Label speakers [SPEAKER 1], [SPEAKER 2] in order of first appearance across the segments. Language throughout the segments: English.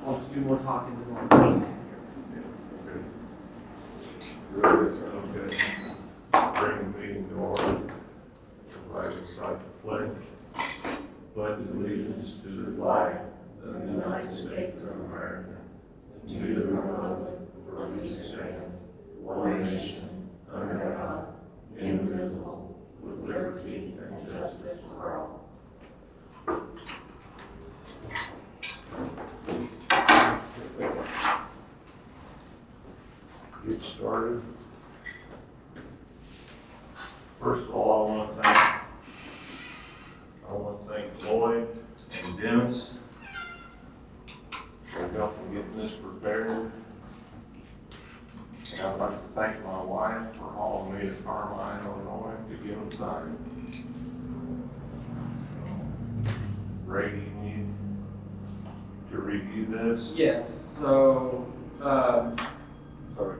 [SPEAKER 1] I'll just do more talking than normal.
[SPEAKER 2] Okay. Bring the meeting to order. Everybody recite the pledge. Pledge allegiance to the flag of the United States of America, to the republic for which it stands, one nation, under God, indivisible, with liberty and justice for all. Get started. First of all, I want to thank Lloyd and Dennis for helping getting this prepared. And I'd like to thank my wife for hauling me to Carmine, Illinois to get them signed. Ray, you need to review this?
[SPEAKER 1] Yes, so,
[SPEAKER 2] Sorry.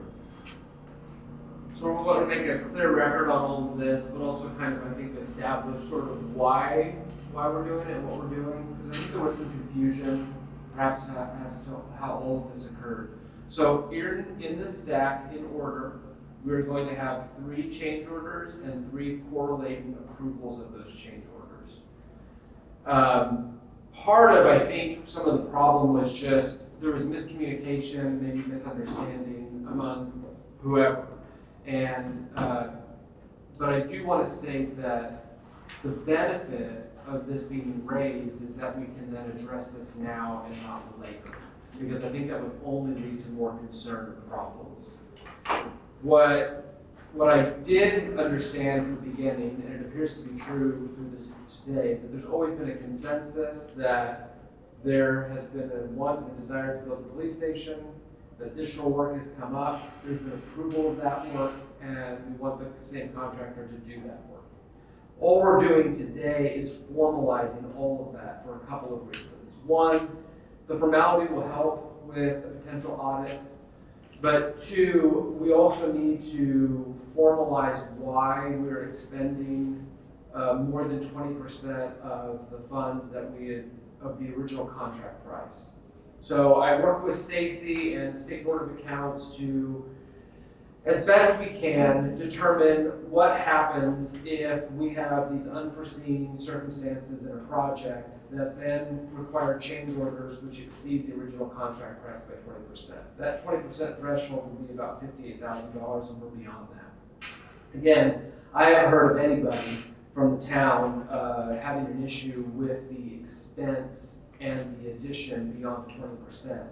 [SPEAKER 1] So we want to make a clear record on all of this, but also kind of, I think, establish sort of why we're doing it and what we're doing, because I think there was some confusion, perhaps as to how all of this occurred. So in this stack, in order, we're going to have 3 change orders and 3 correlating approvals of those change orders. Part of, I think, some of the problem was just there was miscommunication, maybe misunderstanding among whoever. And, but I do want to state that the benefit of this being raised is that we can then address this now and not later, because I think that would only lead to more concern or problems. What I did understand from the beginning, and it appears to be true through this today, is that there's always been a consensus that there has been a want and desire to build a police station. The additional work has come up, there's been approval of that work, and we want the same contractor to do that work. All we're doing today is formalizing all of that for a couple of reasons. One, the formality will help with a potential audit, but 2, we also need to formalize why we're expending more than 20% of the funds that of the original contract price. So I worked with Stacy and the State Board of Accounts to, as best we can, determine what happens if we have these unforeseen circumstances in a project that then require change orders which exceed the original contract price by 20%. That 20% threshold will be about $58,000, and we're beyond that. Again, I haven't heard of anybody from the town having an issue with the expense and the addition beyond the 20%.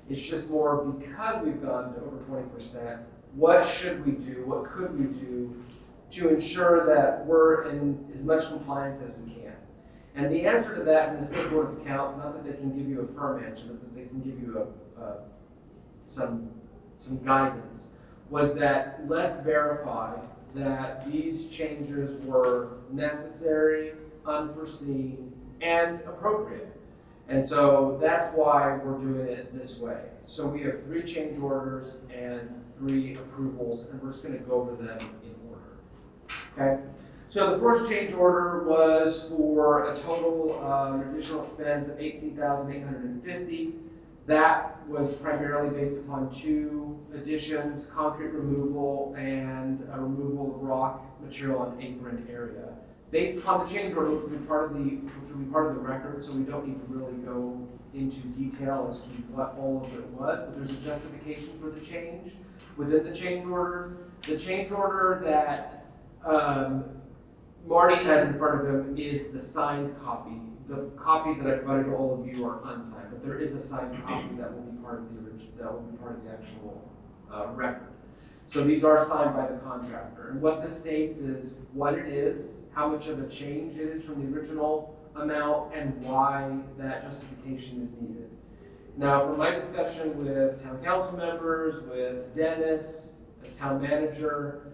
[SPEAKER 1] It's just more because we've gone to over 20%, what should we do, what could we do to ensure that we're in as much compliance as we can? And the answer to that in the State Board of Accounts, not that they can give you a firm answer, but that they can give you some guidance, was that let's verify that these changes were necessary, unforeseen, and appropriate. And so that's why we're doing it this way. So we have 3 change orders and 3 approvals, and we're just going to go over them in order. Okay? So the first change order was for a total additional expense of $18,850. That was primarily based upon 2 additions: concrete removal and a removal of rock material on apron area. Based upon the change order, which will be part of the record, so we don't need to really go into detail as to what all of it was, but there's a justification for the change within the change order. The change order that Marty has in front of him is the signed copy. The copies that I provided to all of you are unsigned, but there is a signed copy that will be part of the original, that will be part of the actual record. So these are signed by the contractor. And what this states is what it is, how much of a change it is from the original amount, and why that justification is needed. Now, from my discussion with town council members, with Dennis as town manager,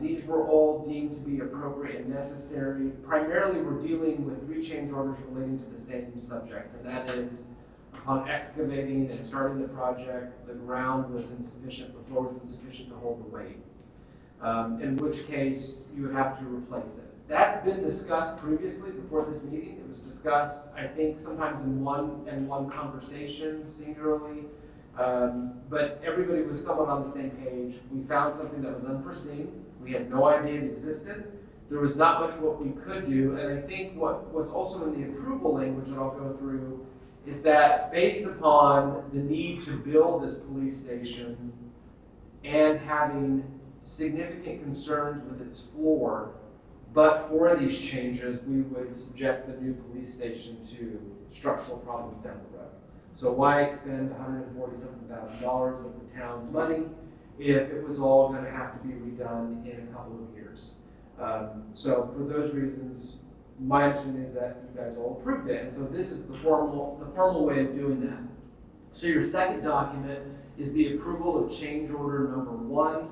[SPEAKER 1] these were all deemed to be appropriate and necessary. Primarily, we're dealing with 3 change orders relating to the same subject, and that is upon excavating and starting the project, the ground was insufficient, the floor was insufficient to hold the weight, in which case you would have to replace it. That's been discussed previously before this meeting. It was discussed, I think, sometimes in one conversation singularly. But everybody was somewhat on the same page. We found something that was unforeseen. We had no idea it existed. There was not much what we could do. And I think what's also in the approval language that I'll go through is that based upon the need to build this police station and having significant concerns with its floor, but for these changes, we would subject the new police station to structural problems down the road. So why expend $147,000 of the town's money if it was all going to have to be redone in a couple of years? So for those reasons, my understanding is that you guys all approved it. And so this is the formal way of doing that. So your second document is the approval of change order number 1.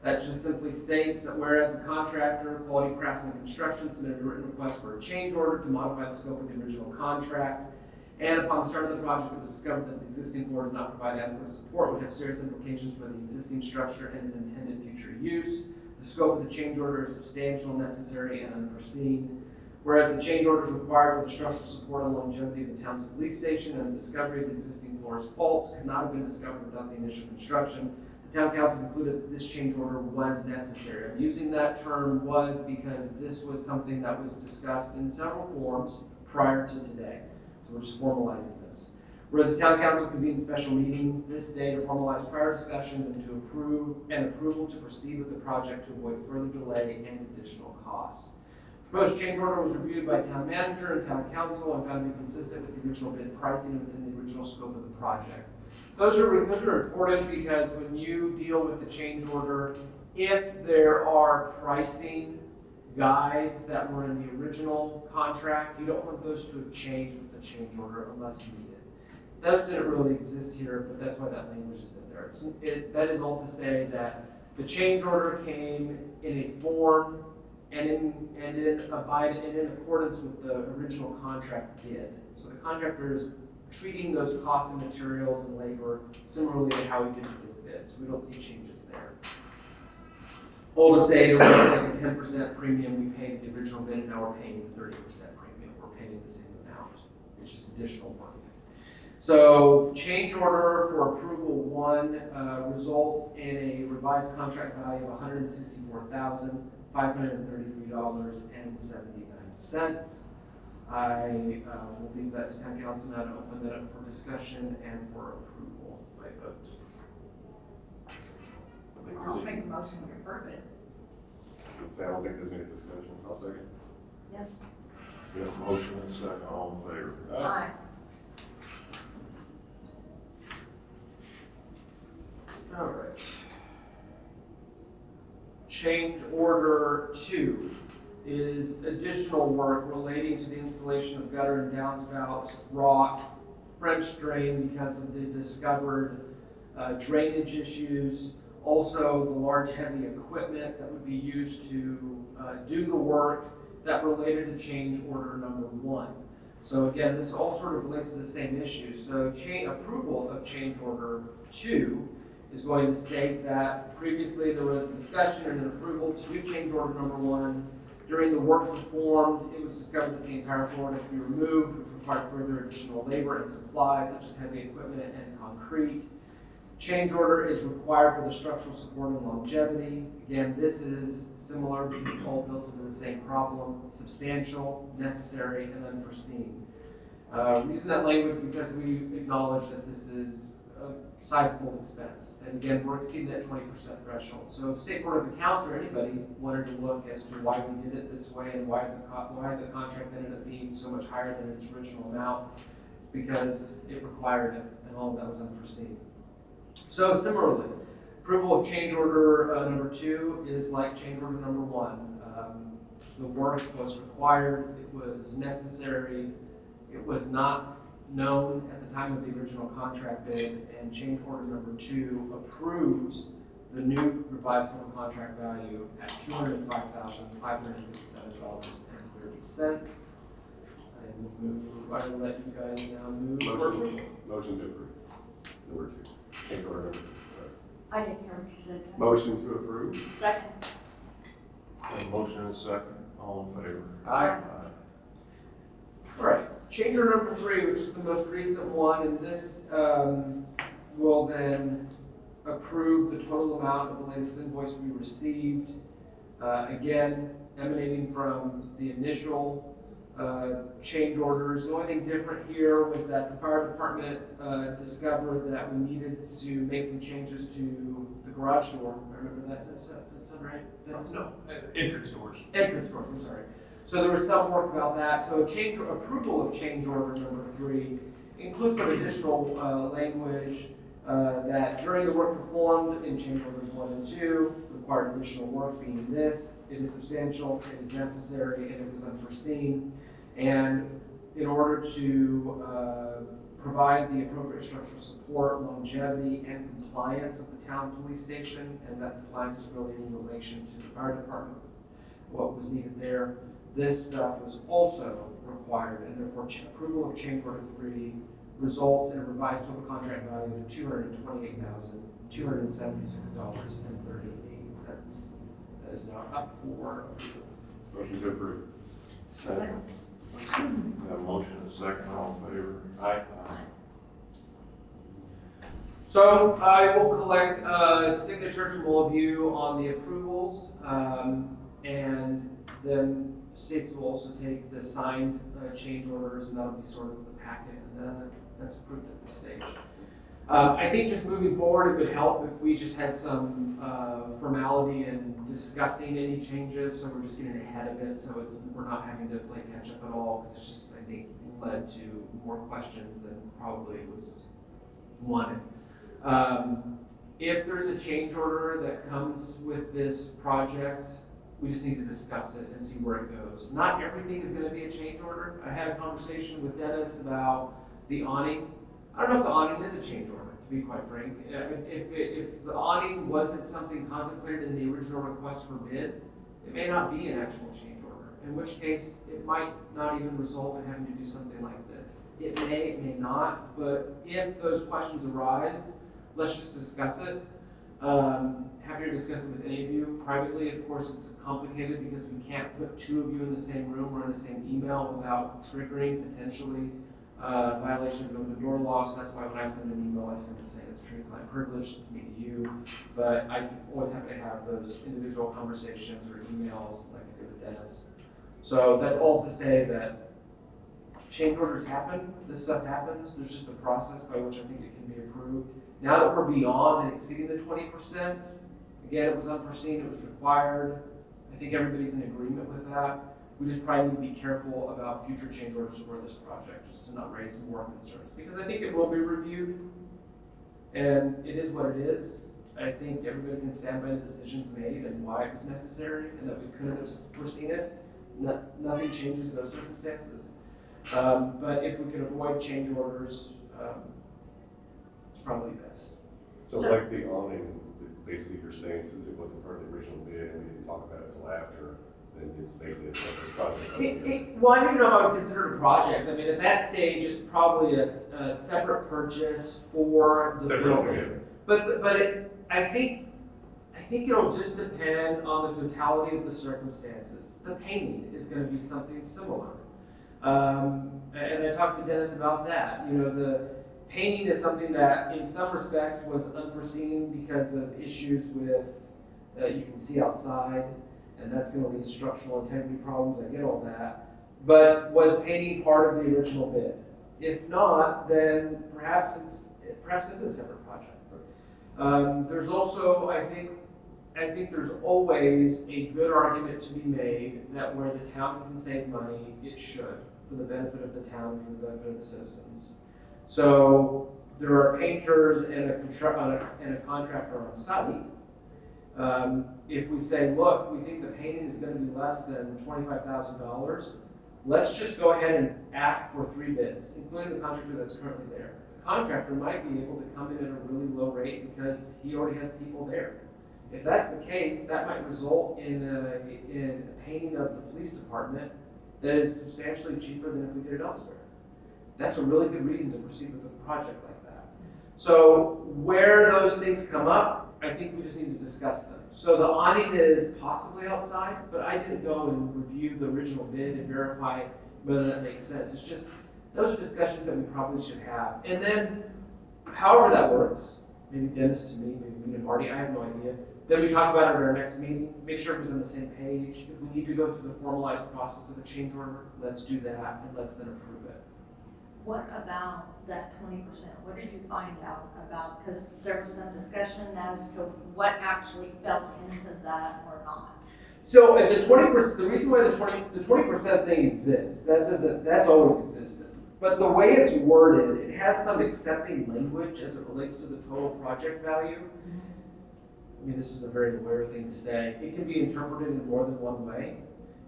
[SPEAKER 1] That just simply states that whereas the contractor, Quality Craftsman Construction, submitted a written request for a change order to modify the scope of the original contract, and upon the start of the project, it was discovered that the existing floor did not provide adequate support, would have serious implications for the existing structure and its intended future use. The scope of the change order is substantial, necessary, and unforeseen. Whereas the change order is required for the structural support and longevity of the town's police station, and the discovery of the existing floor's faults could not have been discovered without the initial construction, the town council concluded that this change order was necessary. I'm using that term "was" because this was something that was discussed in several forums prior to today. So we're just formalizing this. Whereas the town council convened a special meeting this day to formalize prior discussions and to approve an approval to proceed with the project to avoid further delay and additional costs. The proposed change order was reviewed by town manager and town council and found to be consistent with the original bid pricing within the original scope of the project. Those are important because when you deal with the change order, if there are pricing guides that were in the original contract, you don't want those to have changed with the change order unless needed. Those didn't really exist here, but that's why that language is in there. That is all to say that the change order came in a form and in accordance with the original contract bid. So the contractor is treating those costs and materials and labor similarly to how he did with his bid. So we don't see changes there. All to say there was like a 10% premium we paid the original bid, and now we're paying 30% premium. We're paying the same amount. It's just additional work. So change order for approval 1 results in a revised contract value of $164,533.79. I will leave that to town council now to open that up for discussion and for approval by vote.
[SPEAKER 3] I'll make a motion to approve it.
[SPEAKER 2] I don't think there's any discussion. I'll second.
[SPEAKER 3] Yes.
[SPEAKER 2] We have a motion and a second. All in favor?
[SPEAKER 3] Aye.
[SPEAKER 1] All right. Change order 2 is additional work relating to the installation of gutter and downspouts, rock, French drain because of the discovered drainage issues, also the large heavy equipment that would be used to do the work that related to change order number 1. So again, this all sort of relates to the same issue. So approval of change order 2 is going to state that previously there was a discussion and an approval to do change order number 1. During the work performed, it was discovered that the entire floor had to be removed, which required further additional labor and supplies, such as heavy equipment and concrete. Change order is required for the structural support and longevity. Again, this is similar because it's all built into the same problem: substantial, necessary, and unforeseen. Using that language because we acknowledge that this is a sizable expense. And again, we're exceeding that 20% threshold. So if State Board of Accounts or anybody wanted to look as to why we did it this way and why the contract ended up being so much higher than its original amount, it's because it required it, and all of that was unforeseen. So similarly, approval of change order number 2 is like change order number 1. The work was required, it was necessary, it was not known at the time of the original contract bid, and change order number 2 approves the new revised total contract value at $205,557.30. I will let you guys now move forward.
[SPEAKER 2] Motion to approve. Number 2. Change order number 2.
[SPEAKER 3] I didn't hear what you said.
[SPEAKER 2] Motion to approve.
[SPEAKER 3] Second.
[SPEAKER 2] A motion and a second. All in favor?
[SPEAKER 1] Aye. All right, change order number 3, which is the most recent one, and this will then approve the total amount of the latest invoice we received. Again, emanating from the initial change orders. The only thing different here was that the fire department discovered that we needed to make some changes to the garage door. I remember that. Does that sound right, Dennis?
[SPEAKER 4] No, entrance doors.
[SPEAKER 1] Entrance doors, I'm sorry. So there was some work about that. So approval of change order number 3 includes some additional language that during the work performed in change orders 1 and 2 required additional work, being this: it is substantial, it is necessary, and it was unforeseen. And in order to provide the appropriate structural support, longevity, and compliance of the town police station, and that compliance is really in relation to the fire department, what was needed there. This stuff was also required, and therefore approval of change order 3 results in a revised total contract value of $228,276.38. That is now up for approval.
[SPEAKER 2] Motion to approve.
[SPEAKER 3] Second.
[SPEAKER 2] We have a motion and a second. All in favor? Aye.
[SPEAKER 1] So I will collect signatures from all of you on the approvals, and then Stacy will also take the signed change orders, and that'll be sort of the packet, and then that's approved at this stage. I think just moving forward, it would help if we just had some formality in discussing any changes, so we're just getting ahead of it, so we're not having to play catch up at all, because it's just, I think, led to more questions than probably was wanted. If there's a change order that comes with this project, we just need to discuss it and see where it goes. Not everything is going to be a change order. I had a conversation with Dennis about the awning. I don't know if the awning is a change order, to be quite frank. If the awning wasn't something contemplated in the original request for bid, it may not be an actual change order, in which case it might not even result in having to do something like this. It may not, but if those questions arise, let's just discuss it. Happy to discuss it with any of you privately. Of course, it's complicated because we can't put 2 of you in the same room or in the same email without triggering potentially violation of open door law. So that's why when I send an email, I send it saying it's attorney-client privilege. It's me to you. But I always happy to have those individual conversations or emails like I did with Dennis. So that's all to say that change orders happen. This stuff happens. There's just a process by which I think it can be approved. Now that we're beyond and exceeding the 20%, again, it was unforeseen, it was required. I think everybody's in agreement with that. We just probably need to be careful about future change orders for this project, just to not raise more concerns. Because I think it will be reviewed, and it is what it is. I think everybody can stand by the decisions made and why it was necessary, and that we couldn't have foreseen it. Nothing changes those circumstances. But if we can avoid change orders, it's probably best.
[SPEAKER 5] So like the awning, basically you're saying since it wasn't part of the original bid and we didn't talk about it until after, then it's basically a separate project.
[SPEAKER 1] Well, I don't know how to consider it a project. I mean, at that stage, it's probably a separate purchase for the building. But I think it'll just depend on the totality of the circumstances. The painting is going to be something similar. And I talked to Dennis about that. You know, the painting is something that in some respects was unforeseen because of issues with, you can see outside, and that's going to lead to structural integrity problems. I get all that. But was painting part of the original bid? If not, then perhaps it's a separate project. There's also, I think there's always a good argument to be made that where the town can save money, it should, for the benefit of the town, for the benefit of the citizens. So there are painters and a contractor on site. If we say, look, we think the painting is going to be less than $25,000, let's just go ahead and ask for 3 bids, including the contractor that's currently there. The contractor might be able to come in at a really low rate because he already has people there. If that's the case, that might result in a painting of the police department that is substantially cheaper than if we did it elsewhere. That's a really good reason to proceed with a project like that. So where those things come up, I think we just need to discuss them. So the awning is possibly outside, but I didn't go and review the original bid and verify whether that makes sense. It's just, those are discussions that we probably should have. And then, however that works, maybe Dennis to me, maybe me to Marty, I have no idea. Then we talk about it at our next meeting, make sure it was on the same page. If we need to go through the formalized process of a change order, let's do that and let's then approve it.
[SPEAKER 3] What about that 20%? What did you find out about? Because there was some discussion as to what actually fell into that or not.
[SPEAKER 1] So at the 20%, the reason why the 20% thing exists, that's always existed. But the way it's worded, it has some accepting language as it relates to the total project value. I mean, this is a very lawyer thing to say. It can be interpreted in more than one way.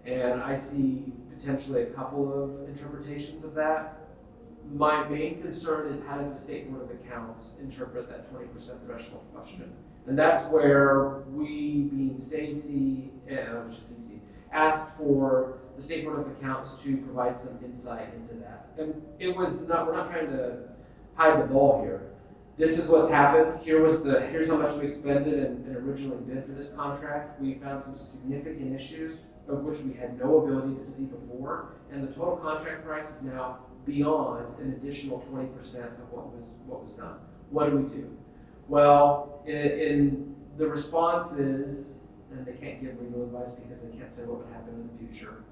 [SPEAKER 1] And I see potentially a couple of interpretations of that. My main concern is how does the State Board of Accounts interpret that 20% threshold question? And that's where we, being Stacy, asked for the State Board of Accounts to provide some insight into that. And it was not, we're not trying to hide the ball here. This is what's happened. Here's how much we expended and originally bid for this contract. We found some significant issues of which we had no ability to see before. And the total contract price is now beyond an additional 20% of what was done. What do? Well, in the response is, and they can't give legal advice because they can't say what would happen in the future,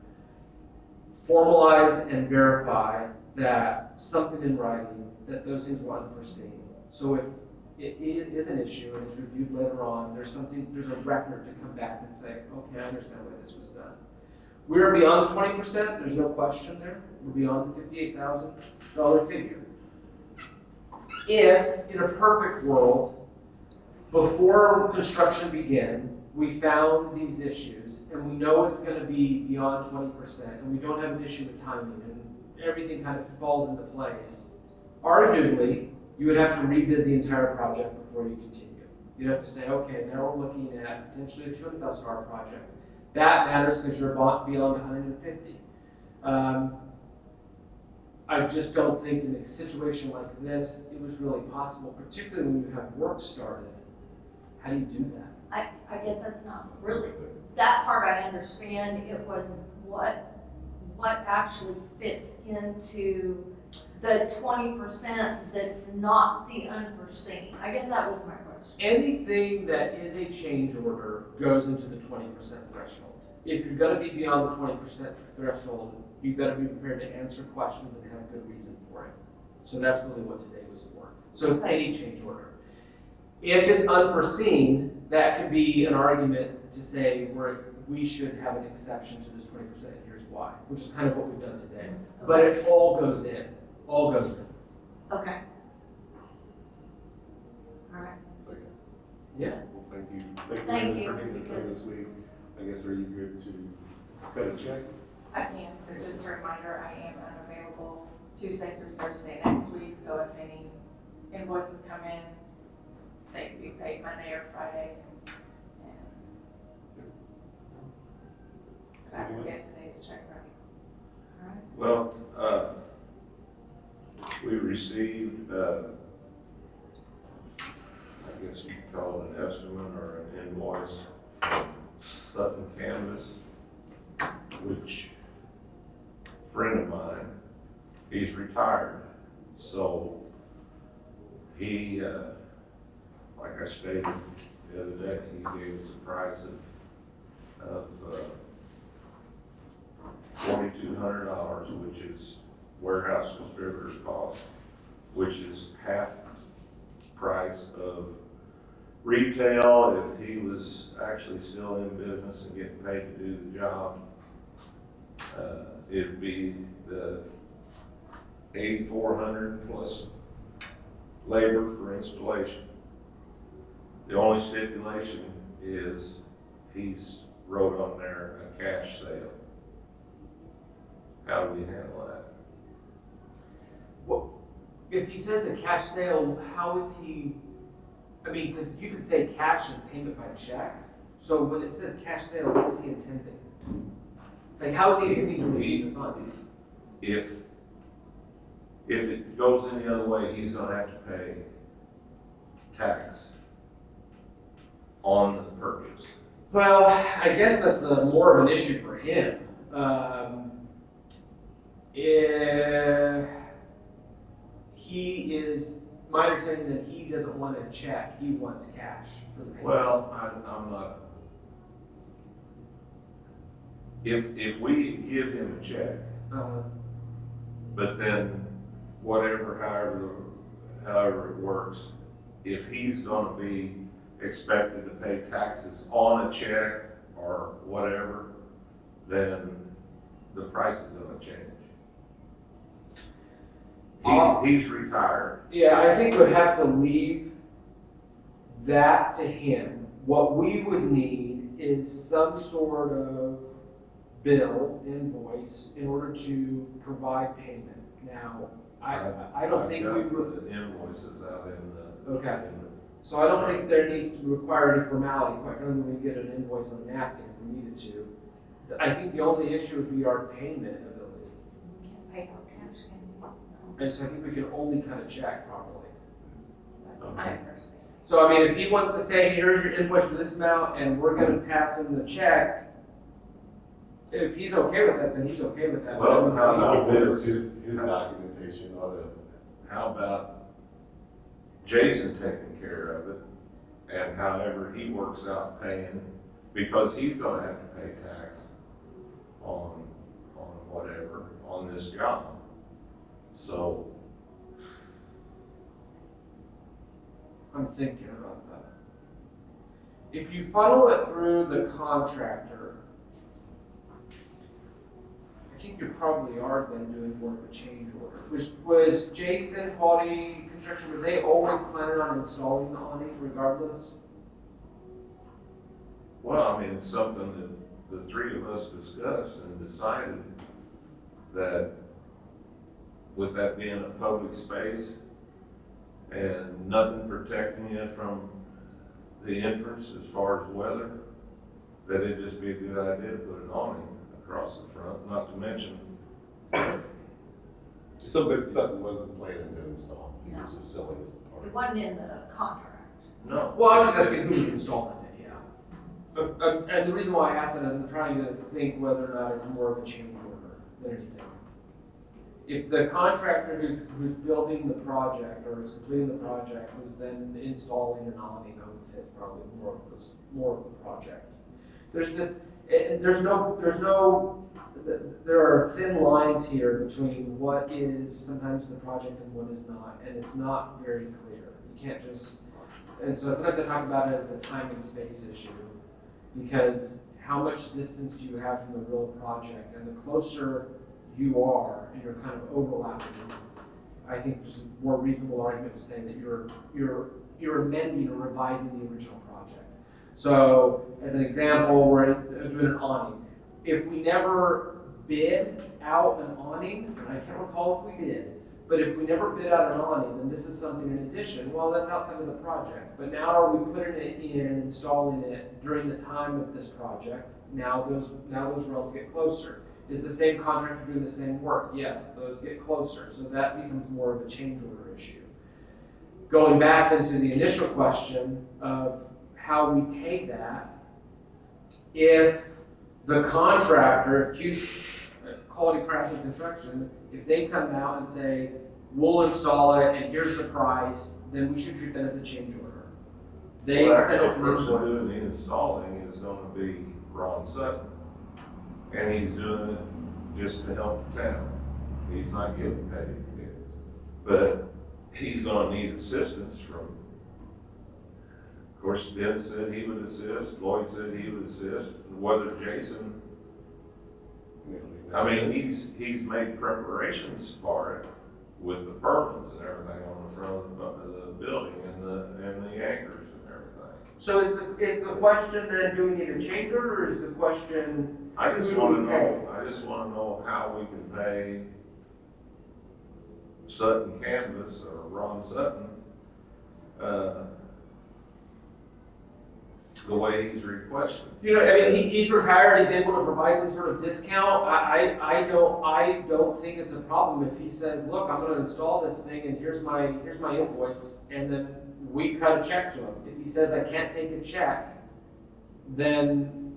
[SPEAKER 1] formalize and verify that something in writing, that those things were unforeseen. So if it is an issue and it's reviewed later on, there's a record to come back and say, okay, I understand why this was done. We're beyond the 20%, there's no question there. We're beyond the $58,000 figure. If, in a perfect world, before construction began, we found these issues, and we know it's going to be beyond 20%, and we don't have an issue with timing, and everything kind of falls into place, arguably, you would have to rebid the entire project before you continue. You'd have to say, okay, now we're looking at potentially a $200,000 project. That matters because you're beyond 150. I just don't think in a situation like this, it was really possible, particularly when you have work started. How do you do that?
[SPEAKER 3] I guess that's not really, that part I understand. It was what actually fits into the 20% that's not the unforeseen. I guess that was my question.
[SPEAKER 1] Anything that is a change order goes into the 20% threshold. If you're going to be beyond the 20% threshold, you've got to be prepared to answer questions and have a good reason for it. So that's really what today was for. So it's any change order. If it's unforeseen, that could be an argument to say we should have an exception to this 20%, and here's why, which is kind of what we've done today.
[SPEAKER 3] Okay.
[SPEAKER 1] But it all goes in. All goes in.
[SPEAKER 3] Okay. All right.
[SPEAKER 5] Okay.
[SPEAKER 1] Yeah.
[SPEAKER 5] Well, thank you.
[SPEAKER 3] Thank you,
[SPEAKER 5] For getting this done
[SPEAKER 3] because-
[SPEAKER 5] this week. I guess, are you good to cut a check?
[SPEAKER 4] I can, but just a reminder, I am unavailable Tuesday through Thursday next week, so if any invoices come in, they can be paid Monday or Friday. And I will get today's check ready.
[SPEAKER 3] All right.
[SPEAKER 2] Well, we received, I guess you could call it an estimate or an invoice from Sutton Canvas, which a friend of mine, he's retired. So he, like I stated the other day, he gave us a price of $4,200, which is warehouse distributor cost, which is half price of retail if he was actually still in business and getting paid to do the job. It'd be the $8,400 plus labor for installation. The only stipulation is he's wrote on there a cash sale. How do we handle that?
[SPEAKER 1] Well, if he says a cash sale, how is he? I mean, because you could say cash is payment by check. So when it says cash sale, what is he intending? Like, how is he intending to receive the funds?
[SPEAKER 2] If it goes any other way, he's gonna have to pay tax on the purchase.
[SPEAKER 1] Well, I guess that's more of an issue for him. If he is, my understanding that he doesn't want a check, he wants cash for the payment.
[SPEAKER 2] Well, I'm not. If we give him a check, but then however it works, if he's gonna be expected to pay taxes on a check or whatever, then the price is gonna change. He's retired.
[SPEAKER 1] Yeah, I think we'd have to leave that to him. What we would need is some sort of bill, invoice, in order to provide payment. Now, I don't think we
[SPEAKER 2] I've got
[SPEAKER 1] would,
[SPEAKER 2] the invoices out in the.
[SPEAKER 1] okay. So I don't think there needs to require any formality. Quite frankly, we get an invoice on a napkin if we needed to. I think the only issue would be our payment ability.
[SPEAKER 3] We can't pay for cash, can we?
[SPEAKER 1] And so I think we can only cut a check properly.
[SPEAKER 4] I understand.
[SPEAKER 1] So I mean, if he wants to say, here's your invoice for this amount, and we're gonna pass him the check, if he's okay with that, then he's okay with that.
[SPEAKER 2] Well,
[SPEAKER 1] But
[SPEAKER 2] how
[SPEAKER 5] How
[SPEAKER 2] about
[SPEAKER 5] about
[SPEAKER 2] this?
[SPEAKER 5] his documentation on it?
[SPEAKER 2] How about Jason taking care of it, and however he works out paying, because he's gonna have to pay tax on whatever, on this job. So,
[SPEAKER 1] I'm thinking about that. If you funnel it through the contractor, I think you probably are then doing more of a change order. Was Jason Quality Construction, were they always planning on installing the awning regardless?
[SPEAKER 2] well, I mean, it's something that the three of us discussed and decided that with that being a public space and nothing protecting you from the entrance as far as weather, that it'd just be a good idea to put an awning across the front, not to mention,
[SPEAKER 5] So, but Sutton wasn't planning to install, he was just selling us the part.
[SPEAKER 3] It wasn't in the contract.
[SPEAKER 2] no.
[SPEAKER 1] Well, I was just asking who's installing it, yeah. So, and the reason why I asked that is I'm trying to think whether or not it's more of a change order than anything. If the contractor who's building the project or is completing the project was then installing an awning, I would say it's probably more of the project. There are thin lines here between what is sometimes the project and what is not, and it's not very clear. You can't just, and so sometimes I talk about it as a time and space issue, because how much distance do you have from the real project, and the closer you are, and you're kind of overlapping, I think there's a more reasonable argument to say that you're amending or revising the original project. So, as an example, we're doing an awning. If we never bid out an awning, and I can't recall if we did, but if we never bid out an awning, then this is something in addition. Well, that's outside of the project. But now are we putting it in and installing it during the time of this project? Now those realms get closer. Is the same contractor doing the same work? Yes, those get closer. So that becomes more of a change order issue. Going back into the initial question of how we pay that, if the contractor, if QC, Quality Craftsman Construction, if they come out and say, we'll install it and here's the price, then we should treat that as a change order. They
[SPEAKER 2] Well,
[SPEAKER 1] send us an
[SPEAKER 2] the person
[SPEAKER 1] invoice.
[SPEAKER 2] doing the installing is gonna be Ron Sutton. And he's doing it just to help the town. He's not getting paid. But he's gonna need assistance from, of course, Dennis said he would assist, Lloyd said he would assist, whether Jason, I mean, he's made preparations for it with the purlins and everything on the front of the building and the anchors and everything.
[SPEAKER 1] So is the question then, do we need a change order, or is the question?
[SPEAKER 2] I just
[SPEAKER 1] who do
[SPEAKER 2] wanna
[SPEAKER 1] we pay?
[SPEAKER 2] know how we can pay Sutton Canvas or Ron Sutton, the way he's requested.
[SPEAKER 1] You know, I mean, he's retired, he's able to provide some sort of discount. I don't think it's a problem if he says, look, I'm gonna install this thing and here's my invoice, and then we cut a check to him. If he says I can't take a check, then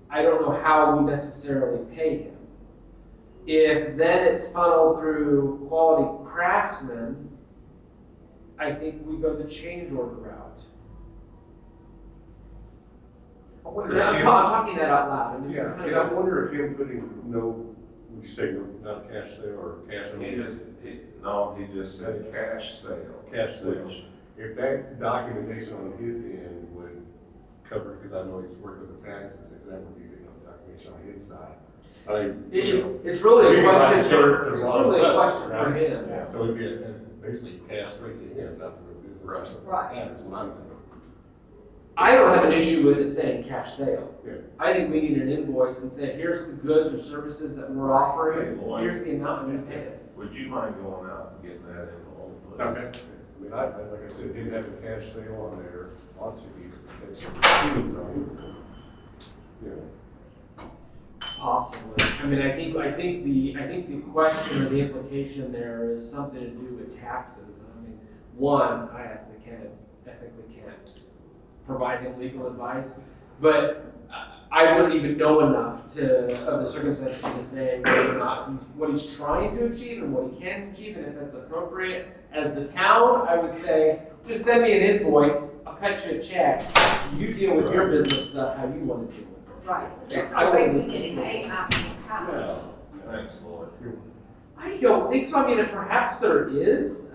[SPEAKER 1] I don't know how we necessarily pay him. If then it's funneled through Quality Craftsman, I think we go the change order route. I'm talking that out loud. I mean, it's
[SPEAKER 5] Yeah,
[SPEAKER 1] kind
[SPEAKER 5] and
[SPEAKER 1] of-
[SPEAKER 5] I wonder if him putting no, would you say no, not a cash sale or cash
[SPEAKER 2] He
[SPEAKER 5] only?
[SPEAKER 2] just, he just said cash sale.
[SPEAKER 5] Cash sale.
[SPEAKER 2] Which,
[SPEAKER 5] If that documentation on his end would cover, because I know he's working with the taxes, if that would be big enough documentation on his side. I mean, you know,
[SPEAKER 1] It's really
[SPEAKER 5] We
[SPEAKER 1] a
[SPEAKER 5] can write
[SPEAKER 1] question
[SPEAKER 5] it
[SPEAKER 1] for,
[SPEAKER 5] to
[SPEAKER 1] it's
[SPEAKER 5] Ron
[SPEAKER 1] really a
[SPEAKER 5] Sutton,
[SPEAKER 1] question for
[SPEAKER 5] right?
[SPEAKER 1] him.
[SPEAKER 5] yeah, so it'd be basically cash straight to him, not through a business or
[SPEAKER 2] Right.
[SPEAKER 5] something.
[SPEAKER 3] Right.
[SPEAKER 5] That is what I'm thinking.
[SPEAKER 1] I don't have an issue with it saying cash sale.
[SPEAKER 5] Yeah.
[SPEAKER 1] I think we need an invoice and say, here's the goods or services that we're
[SPEAKER 2] Hey,
[SPEAKER 1] offering,
[SPEAKER 2] Lloyd.
[SPEAKER 1] here's the amount and you pay it.
[SPEAKER 2] would you mind going out and getting that in the old place?
[SPEAKER 5] Okay. I mean, like I said, didn't have a cash sale on there, ought to be, it's on, you know.
[SPEAKER 1] Possibly. I mean, I think the question or the implication there is something to do with taxes. I mean, one, I ethically can't provide him legal advice, but I wouldn't even know enough of the circumstances to say whether or not what he's trying to achieve and what he can achieve, and if that's appropriate. As the town, I would say, just send me an invoice, I'll cut you a check, you deal with your business stuff how you want to deal with it.
[SPEAKER 3] Right, there's
[SPEAKER 1] I
[SPEAKER 3] no way
[SPEAKER 1] wouldn't-
[SPEAKER 3] we can pay after the fact.
[SPEAKER 5] No.
[SPEAKER 2] Thanks, Lloyd.
[SPEAKER 1] I don't think so. I mean, perhaps there is.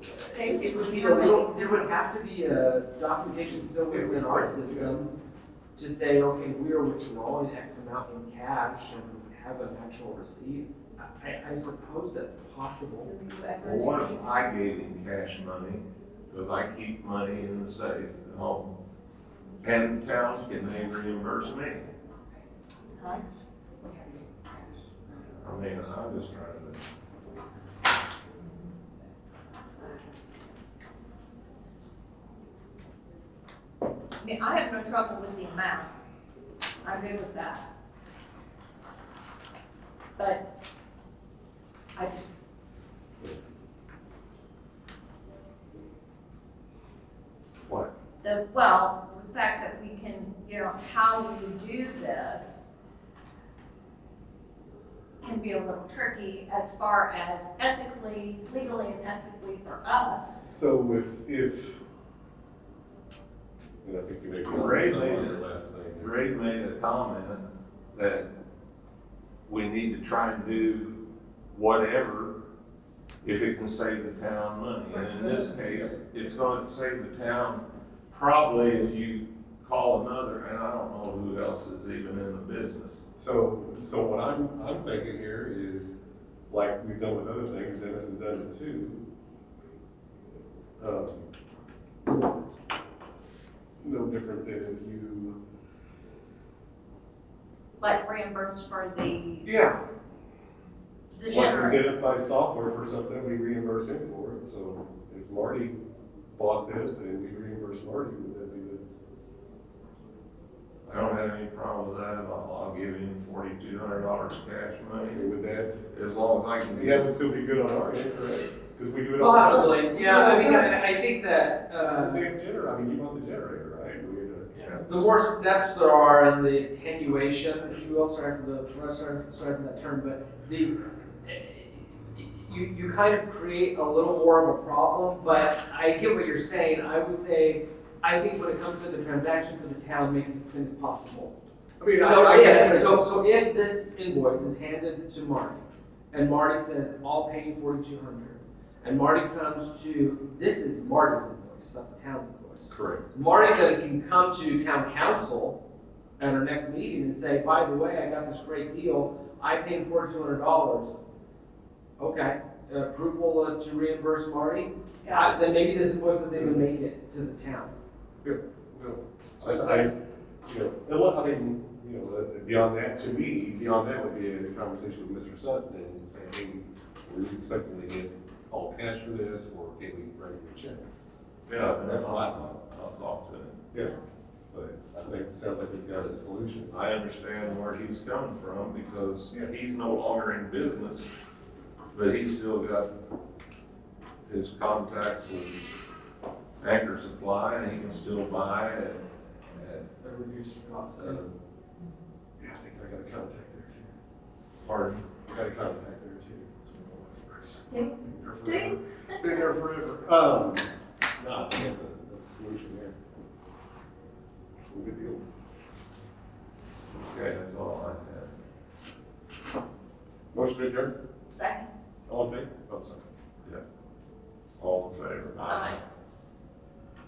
[SPEAKER 3] Stacy,
[SPEAKER 1] It would be a
[SPEAKER 3] how many-
[SPEAKER 1] little, there would have to be a documentation still within our system to say, okay, we are withdrawing X amount in cash and have an actual receipt. I suppose that's possible.
[SPEAKER 3] Do you ever
[SPEAKER 2] Well, what
[SPEAKER 3] do-
[SPEAKER 2] if I gave him cash money, because I keep money in the safe at home, and the towns can they reimburse me?
[SPEAKER 3] Huh?
[SPEAKER 2] I mean, I'm just trying to.
[SPEAKER 3] I mean, I have no trouble with the amount. I'm good with that. But I just,
[SPEAKER 5] What?
[SPEAKER 3] the fact that we can, how we do this can be a little tricky as far as ethically, legally and ethically for us.
[SPEAKER 5] So if, and I think you may be on
[SPEAKER 2] Ray
[SPEAKER 5] some
[SPEAKER 2] made
[SPEAKER 5] on
[SPEAKER 2] it.
[SPEAKER 5] your last thing. there.
[SPEAKER 2] Ray made a comment that we need to try and do whatever if it can save the town money. And in this case, it's going to save the town probably if you call another, and I don't know who else is even in the business.
[SPEAKER 5] So what I'm thinking here is, like we've done with other things, Dennis has done it too. No different than if you.
[SPEAKER 3] Like reimbursed for the
[SPEAKER 5] Yeah. Like when
[SPEAKER 3] generator.
[SPEAKER 5] Dennis buys software for something, we reimburse him for it, so if Marty bought this and we reimburse Marty, would that be the?
[SPEAKER 2] I don't have any problem with that. I'll give him $4,200 cash money,
[SPEAKER 5] Would that,
[SPEAKER 2] as long as I can
[SPEAKER 5] that
[SPEAKER 2] get
[SPEAKER 5] would still be good on our end, correct? Because we do it all the time.
[SPEAKER 1] Possibly, yeah. I mean, I think that,
[SPEAKER 5] It's a big generator, I mean, you bought the generator, right? We had to-
[SPEAKER 1] the more steps there are in the attenuation, if you will, sorry for that term, but you kind of create a little more of a problem, but I get what you're saying. I would say, I think when it comes to the transaction for the town, make as things possible.
[SPEAKER 5] I mean,
[SPEAKER 1] So,
[SPEAKER 5] I
[SPEAKER 1] yeah,
[SPEAKER 5] guess.
[SPEAKER 1] so if this invoice is handed to Marty, and Marty says, I'll pay you $4,200, and Marty comes to, this is Marty's invoice, not the town's invoice.
[SPEAKER 5] Correct.
[SPEAKER 1] Marty then can come to town council at our next meeting and say, by the way, I got this great deal, I paid $4,200. Okay, approval to reimburse Marty?
[SPEAKER 3] Yeah.
[SPEAKER 1] Then maybe this invoice doesn't even make it to the town.
[SPEAKER 5] No.
[SPEAKER 1] So
[SPEAKER 5] I,
[SPEAKER 1] it's
[SPEAKER 5] I,
[SPEAKER 1] like-
[SPEAKER 5] I mean, beyond that, to me, beyond that would be a conversation with Mr. Sutton and say, hey, were you expecting to get all cash for this, or can we write you a check?
[SPEAKER 2] Yeah,
[SPEAKER 5] That's what I thought.
[SPEAKER 2] I'll talk to him.
[SPEAKER 5] Yeah, but I think it sounds like we've got a solution.
[SPEAKER 2] I understand where he's coming from because he's no longer in business, but he's still got his contacts with Anchor Supply and he can still buy at
[SPEAKER 1] at a reduced cost.
[SPEAKER 5] Yeah, I think I got a contact there too.
[SPEAKER 2] Pardon?
[SPEAKER 5] I got a contact there too. That's what my wife works.
[SPEAKER 3] Ding.
[SPEAKER 5] Been there forever. No, I think that's a solution there. Good deal.
[SPEAKER 2] Okay, that's all I had.
[SPEAKER 5] Motion to adjourn?
[SPEAKER 3] Second.
[SPEAKER 5] All in favor? Oh, sorry.
[SPEAKER 2] All in favor?
[SPEAKER 3] Aye.